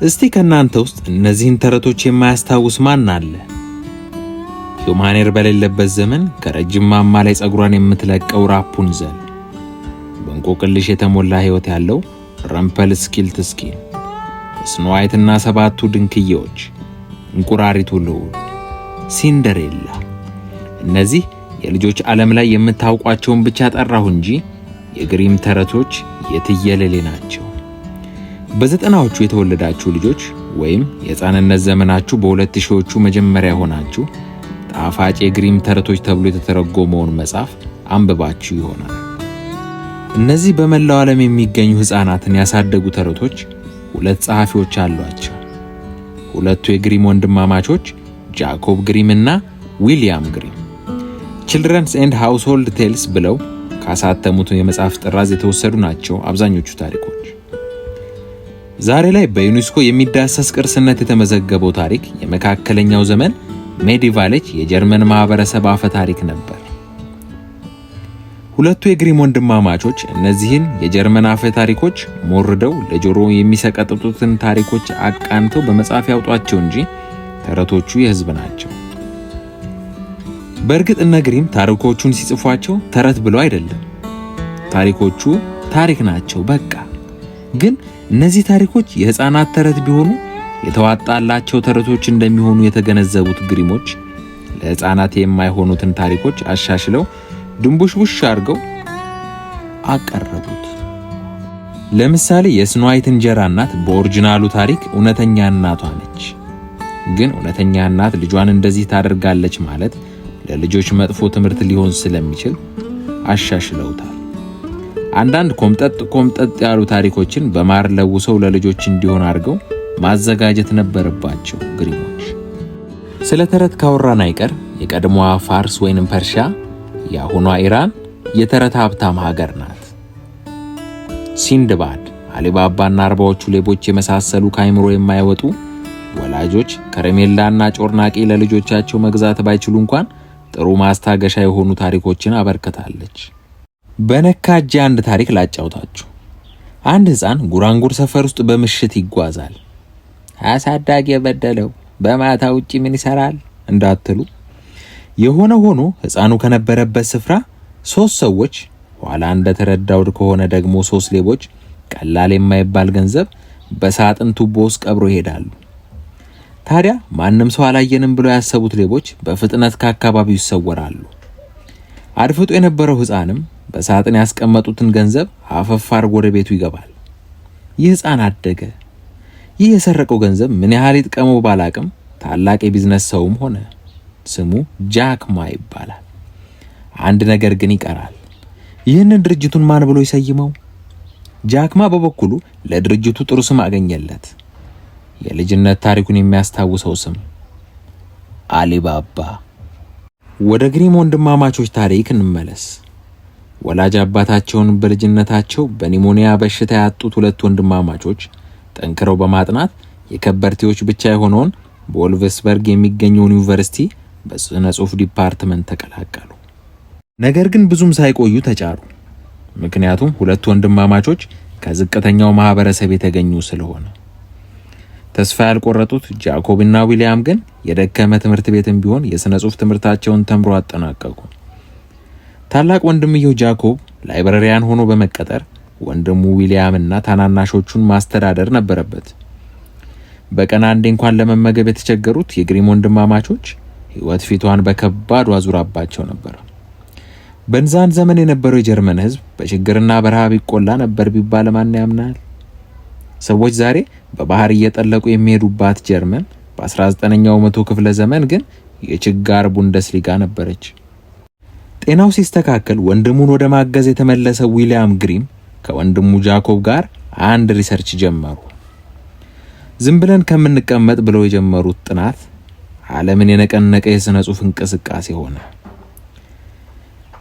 እስቲ ከናንተ ውስጥ እነዚህን ተረቶች የማያስታውስ ማን አለ? ሂውማን በሌለበት ዘመን ከረጅም ማማ ላይ ጸጉሯን የምትለቀው ራፑንዘል፣ በእንቆቅልሽ የተሞላ ህይወት ያለው ረምፐልስኪልትስኪን፣ ስኖ ዋይትና ሰባቱ ድንክዬዎች፣ እንቁራሪቱ ልዑል፣ ሲንደሬላ። እነዚህ የልጆች ዓለም ላይ የምታውቋቸውን ብቻ ጠራሁ እንጂ የግሪም ተረቶች የትየለሌ ናቸው። በ90ዎቹ የተወለዳችሁ ልጆች ወይም የሕፃንነት ዘመናችሁ በ2000ዎቹ መጀመሪያ ሆናችሁ ጣፋጭ የግሪም ተረቶች ተብሎ የተተረጎመውን መጽሐፍ አንብባችሁ ይሆናል። እነዚህ በመላው ዓለም የሚገኙ ሕፃናትን ያሳደጉ ተረቶች ሁለት ጸሐፊዎች አሏቸው። ሁለቱ የግሪም ወንድማማቾች ጃኮብ ግሪም እና ዊሊያም ግሪም ቺልድረንስ ኤንድ ሃውስሆልድ ቴልስ ብለው ካሳተሙት የመጽሐፍ ጥራዝ የተወሰዱ ናቸው አብዛኞቹ ታሪኮች። ዛሬ ላይ በዩኔስኮ የሚዳሰስ ቅርስነት የተመዘገበው ታሪክ የመካከለኛው ዘመን ሜዲቫልች የጀርመን ማህበረሰብ አፈ ታሪክ ነበር። ሁለቱ የግሪም ወንድማማቾች እነዚህን የጀርመን አፈ ታሪኮች ሞርደው ለጆሮ የሚሰቀጥጡትን ታሪኮች አቃንተው በመጽሐፍ ያውጧቸው እንጂ ተረቶቹ የህዝብ ናቸው። በእርግጥ እነ ግሪም ታሪኮቹን ሲጽፏቸው ተረት ብለው አይደለም። ታሪኮቹ ታሪክ ናቸው በቃ። ግን እነዚህ ታሪኮች የህፃናት ተረት ቢሆኑ የተዋጣላቸው ተረቶች እንደሚሆኑ የተገነዘቡት ግሪሞች ለህፃናት የማይሆኑትን ታሪኮች አሻሽለው ድንቡሽቡሽ አድርገው አቀረቡት። ለምሳሌ የስኖ ዋይት እንጀራ እናት በኦሪጂናሉ ታሪክ እውነተኛ እናቷ ነች። ግን እውነተኛ እናት ልጇን እንደዚህ ታደርጋለች ማለት ለልጆች መጥፎ ትምህርት ሊሆን ስለሚችል አሻሽለውታል። አንዳንድ ኮምጠጥ ያሉ ታሪኮችን በማር ለውሰው ለልጆች እንዲሆን አድርገው ማዘጋጀት ነበረባቸው ግሪሞች። ስለ ተረት ካወራን አይቀር የቀድሞዋ ፋርስ ወይንም ፐርሺያ የአሁኗ ኢራን የተረት ሀብታም ሀገር ናት። ሲንድባድ፣ አሊባባና 40ዎቹ ሌቦች የመሳሰሉ ከአይምሮ የማይወጡ ወላጆች ከረሜላና ጮርናቄ ለልጆቻቸው መግዛት ባይችሉ እንኳን ጥሩ ማስታገሻ የሆኑ ታሪኮችን አበርክታለች። በነካጄ አንድ ታሪክ ላጫውታችሁ። አንድ ህፃን ጉራንጉር ሰፈር ውስጥ በምሽት ይጓዛል። አሳዳጊ የበደለው በማታ ውጪ ምን ይሰራል እንዳትሉ፣ የሆነ ሆኖ ህፃኑ ከነበረበት ስፍራ 3 ሰዎች፣ ኋላ እንደተረዳው ከሆነ ደግሞ 3 ሌቦች ቀላል የማይባል ገንዘብ በሳጥን ቱቦ ውስጥ ቀብሮ ይሄዳሉ። ታዲያ ማንም ሰው አላየንም ብለው ያሰቡት ሌቦች በፍጥነት ከአካባቢው ይሰወራሉ። አድፍጦ የነበረው ህፃንም በሳጥን ያስቀመጡትን ገንዘብ አፈፍ አድርጎ ወደ ቤቱ ይገባል። ይህ ህፃን አደገ። ይህ የሰረቀው ገንዘብ ምን ያህል ይጥቀመው ባላቅም ታላቅ የቢዝነስ ሰውም ሆነ። ስሙ ጃክማ ይባላል። አንድ ነገር ግን ይቀራል። ይህንን ድርጅቱን ማን ብሎ ይሰይመው? ጃክማ በበኩሉ ለድርጅቱ ጥሩ ስም አገኘለት። የልጅነት ታሪኩን የሚያስታውሰው ስም አሊባባ። ወደ ግሪም ወንድማማቾች ታሪክ እንመለስ። ወላጅ አባታቸውን በልጅነታቸው በኒሞኒያ በሽታ ያጡት ሁለት ወንድማማቾች ጠንክረው በማጥናት የከበርቴዎች ብቻ የሆነውን በወልቭስበርግ የሚገኘውን ዩኒቨርሲቲ በስነ ጽሑፍ ዲፓርትመንት ተቀላቀሉ። ነገር ግን ብዙም ሳይቆዩ ተጫሩ። ምክንያቱም ሁለት ወንድማማቾች ከዝቅተኛው ማህበረሰብ የተገኙ ስለሆነ። ተስፋ ያልቆረጡት ጃኮብና ዊሊያም ግን የደከመ ትምህርት ቤትም ቢሆን የስነ ጽሑፍ ትምህርታቸውን ተምሮ አጠናቀቁ። ታላቅ ወንድምየው ጃኮብ ላይብረሪያን ሆኖ በመቀጠር ወንድሙ ዊሊያምና ታናናሾቹን ማስተዳደር ነበረበት። በቀን አንዴ እንኳን ለመመገብ የተቸገሩት የግሪም ወንድማማቾች ህይወት ፊቷን በከባድ አዙራባቸው ነበር። በዛን ዘመን የነበረው የጀርመን ህዝብ በችግርና በረሃብ ይቆላ ነበር ቢባል ማን ያምናል? ሰዎች ዛሬ በባህር እየጠለቁ የሚሄዱባት ጀርመን በ19ኛው መቶ ክፍለ ዘመን ግን የችጋር ቡንደስሊጋ ነበረች። ጤናው ሲስተካከል ወንድሙን ወደ ማገዝ የተመለሰው ዊሊያም ግሪም ከወንድሙ ጃኮብ ጋር አንድ ሪሰርች ጀመሩ። ዝም ብለን ከምንቀመጥ ብለው የጀመሩት ጥናት ዓለምን የነቀነቀ የሥነ ጽሑፍ እንቅስቃሴ ሆነ።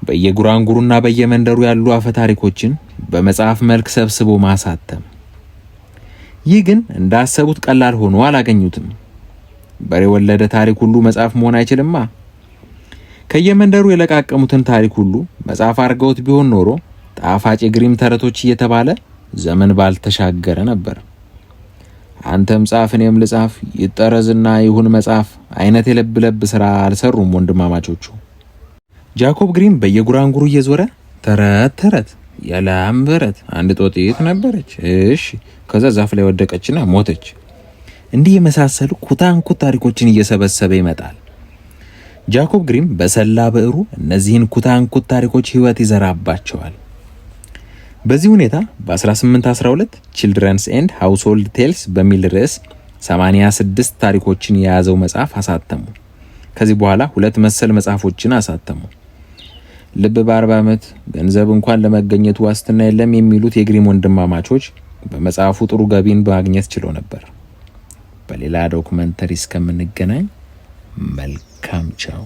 በየጉራንጉሩና በየመንደሩ ያሉ አፈ ታሪኮችን በመጽሐፍ መልክ ሰብስቦ ማሳተም። ይህ ግን እንዳሰቡት ቀላል ሆኖ አላገኙትም። በሬ ወለደ ታሪክ ሁሉ መጽሐፍ መሆን አይችልማ። ከየመንደሩ የለቃቀሙትን ታሪክ ሁሉ መጽሐፍ አድርገውት ቢሆን ኖሮ ጣፋጭ የግሪም ተረቶች እየተባለ ዘመን ባልተሻገረ ነበር። አንተም ጻፍ እኔም ልጻፍ፣ ይጠረዝና ይሁን መጻፍ አይነት የለብ ለብ ስራ አልሰሩም ወንድማማቾቹ። ጃኮብ ግሪም በየጉራንጉሩ እየዞረ ተረት ተረት የላም በረት አንድ ጦጢት ነበረች፣ እሺ ከዛ ዛፍ ላይ ወደቀችና ሞተች፣ እንዲህ የመሳሰሉ ኩታንኩት ታሪኮችን እየሰበሰበ ይመጣል። ጃኮብ ግሪም በሰላ ብዕሩ እነዚህን ኩታንኩት ታሪኮች ህይወት ይዘራባቸዋል። በዚህ ሁኔታ በ1812 ቺልድረንስ ኤንድ ሃውስሆልድ ቴልስ በሚል ርዕስ 86 ታሪኮችን የያዘው መጽሐፍ አሳተሙ። ከዚህ በኋላ 2 መሰል መጽሐፎችን አሳተሙ። ልብ በ40 ዓመት ገንዘብ እንኳን ለመገኘቱ ዋስትና የለም የሚሉት የግሪም ወንድማማቾች በመጽሐፉ ጥሩ ገቢን ማግኘት ችሎ ነበር። በሌላ ዶክመንተሪ እስከምንገናኝ መልካም ቻው።